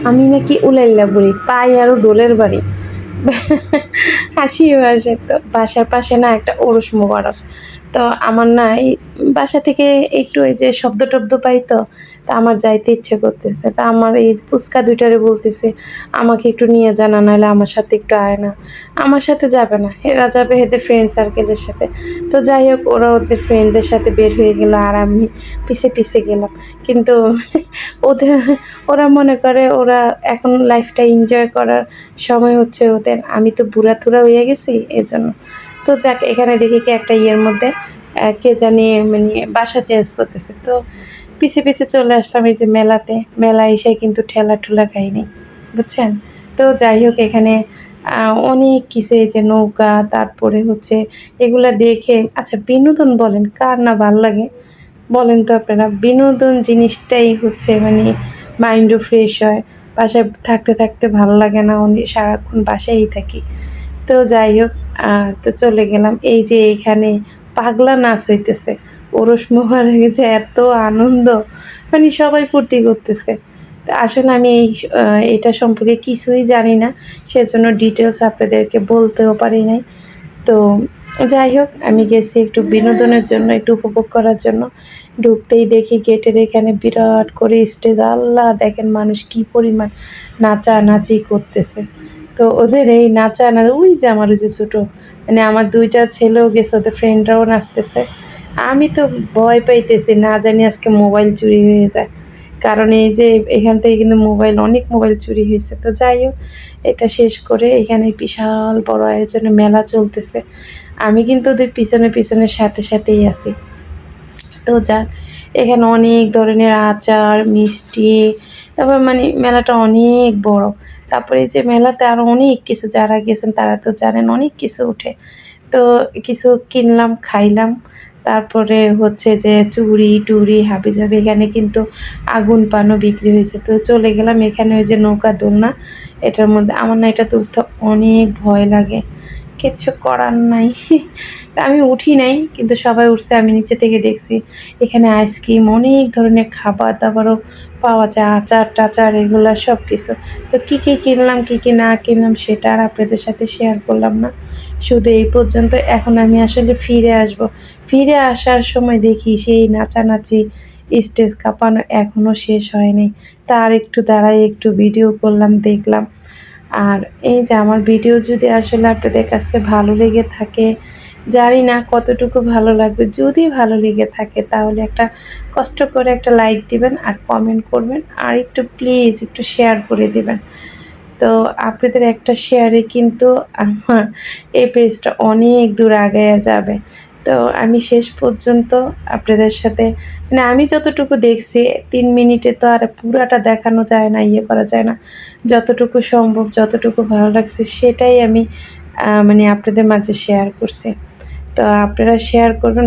আমি নাকি উলাইল্লা বুড়ি, পাই আরও ডোলের বাড়ি। হাসিও আসে। তো বাসার পাশে না একটা ওরস মোবারক। তো আমার না এই বাসা থেকে একটু এই যে শব্দ টব্দ পাই তো, তা আমার যাইতে ইচ্ছে করতেছে। তা আমার এই ফুচকা ২ টারে বলতেছে, "আমাকে একটু নিয়ে যা না, নাহলে আমার সাথে একটু আয় না।" আমার সাথে যাবে না। এরা যাবে এদের ফ্রেন্ড সার্কেলের সাথে। তো যাই হোক ওরা ওদের ফ্রেন্ডদের সাথে বের হয়ে গেল আর আমি পিছে, পিছে গেলাম। কিন্তু ওদের ওরা মনে করে ওরা এখন লাইফটা এনজয় করার সময় হচ্ছে ওদের। আমি তো বুড়া-টুরা হইয়া গেছি এজন্য। তো যাক এখানে দেখি কি একটা ইয়ের মধ্যে কে জানি মানে বাসা চেঞ্জ করতেছে। তো পিছে, পিছে চলে আসলাম এই যে মেলাতে। মেলায় এসে কিন্তু ঠেলা-ঠুলা খাইনি। বুঝছেন? তো যাই হোক এখানে অনেক কিছু এই যে নৌকা, তারপরে হচ্ছে এগুলা দেখে আচ্ছা বিনোদন বলেন কার না ভাল্লাগে? বলেন তো আপনারা? বিনোদন জিনিসটাই হচ্ছে মানে মাইন্ডও ফ্রেশ হয়। বাসায় থাকতে, থাকতে ভাল লাগে না। সারাক্ষণ বাসায়ই থাকি। তো যাই হোক তো চলে গেলাম। এই যে এখানে পাগলা নাচ হইতেছে। ওরস মোবারকে যে এত আনন্দ মানে সবাই ফুর্তি করতেছে। তো আসলে আমি এটা সম্পর্কে কিছুই জানি না। সেজন্য ডিটেইলস আপনাদেরকে বলতেও পারি নাই। তো যাই হোক আমি গেছি একটু বিনোদনের জন্য, একটু উপভোগ করার জন্য। ঢুকতেই দেখি গেটের এখানে বিরাট করে স্টেজ। আল্লাহ! দেখেন মানুষ কি পরিমাণ নাচানাচি করতেছে। তো ওদের এই ওই যে আমার ওই যে ছোট মানে আমার ২ টা ছেলেও গেছে, ওদের ফ্রেন্ডরাও নাচতেছে। আমি তো ভয় পাইতেছি না জানি আজকে মোবাইল চুরি হয়ে যায়। কারণ এই যে এখান থেকে কিন্তু অনেক মোবাইল চুরি হইছে। তো যাই হোক এটা শেষ করে এখানে বিশাল বড় আয়োজনে মেলা চলতেছে। আমি কিন্তু ওদের পিছনে, পিছনে সাথে, সাথেই আছি। তো যাক এখানে অনেক ধরনের আচার, মিষ্টি, তারপর মানে মেলাটা অনেক বড়। তারপরে এই যে মেলাতে আরো অনেক কিছু যারা গেছেন তারা তো জানেন অনেক কিছু ওঠে। তো কিছু কিনলাম, খাইলাম। তারপরে হচ্ছে যে চুড়ি-টুড়ি হাবিজাবি এখানে কিন্তু আগুন পানও বিক্রি হইছে। তো চলে গেলাম এখানে ওই যে নৌকা দোলনা, এটার মধ্যে আমার না এটাতে উঠতে অনেক ভয় লাগে। কিচ্ছু করার নাই। তা আমি উঠি নাই কিন্তু সবাই উঠছে আমি নিচে থেকে দেখছি। এখানে আইসক্রিম অনেক ধরনের খাবার-দাবারও পাওয়া যায়। আচার-টাচার এগুলা সবকিছু। তো কি কিনলাম, কি না কিনলাম সেটা আর আপনাদের সাথে শেয়ার করলাম না। শুধু এই পর্যন্ত। এখন আমি আসলে ফিরে আসবো। ফিরে আসার সময় দেখি সেই নাচানাচি, স্টেজ কাঁপানো এখনো শেষ হয় নাই। তা আরেকটু দাঁড়াই একটু ভিডিও করলাম, দেখলাম। আর এই যে আমার ভিডিও যদি আসলে আপনাদের কাছে ভালো লেগে থাকে, জানি না কতটুকু ভালো লাগবে। যদি ভালো লেগে থাকে তাহলে একটা কষ্ট করে একটা লাইক দিবেন আর কমেন্ট করবেন। আর একটু প্লিজ একটু শেয়ার করে দিবেন। তো আপনাদের একটা শেয়ারে কিন্তু আমার এই পেজটা অনেক দূর আগাইয়া যাবে। তো আমি শেষ পর্যন্ত আপনাদের সাথে মানে আমি যতটুকু দেখছি ৩ মিনিটে তো আর পুরাটা দেখানো যায় না, ইয়ে করা যায় না। যতটুকু সম্ভব, যতটুকু ভালো লাগছে সেটাই আমি মানে আপনাদের মাঝে শেয়ার করছি। তো আপনারা শেয়ার করবেন।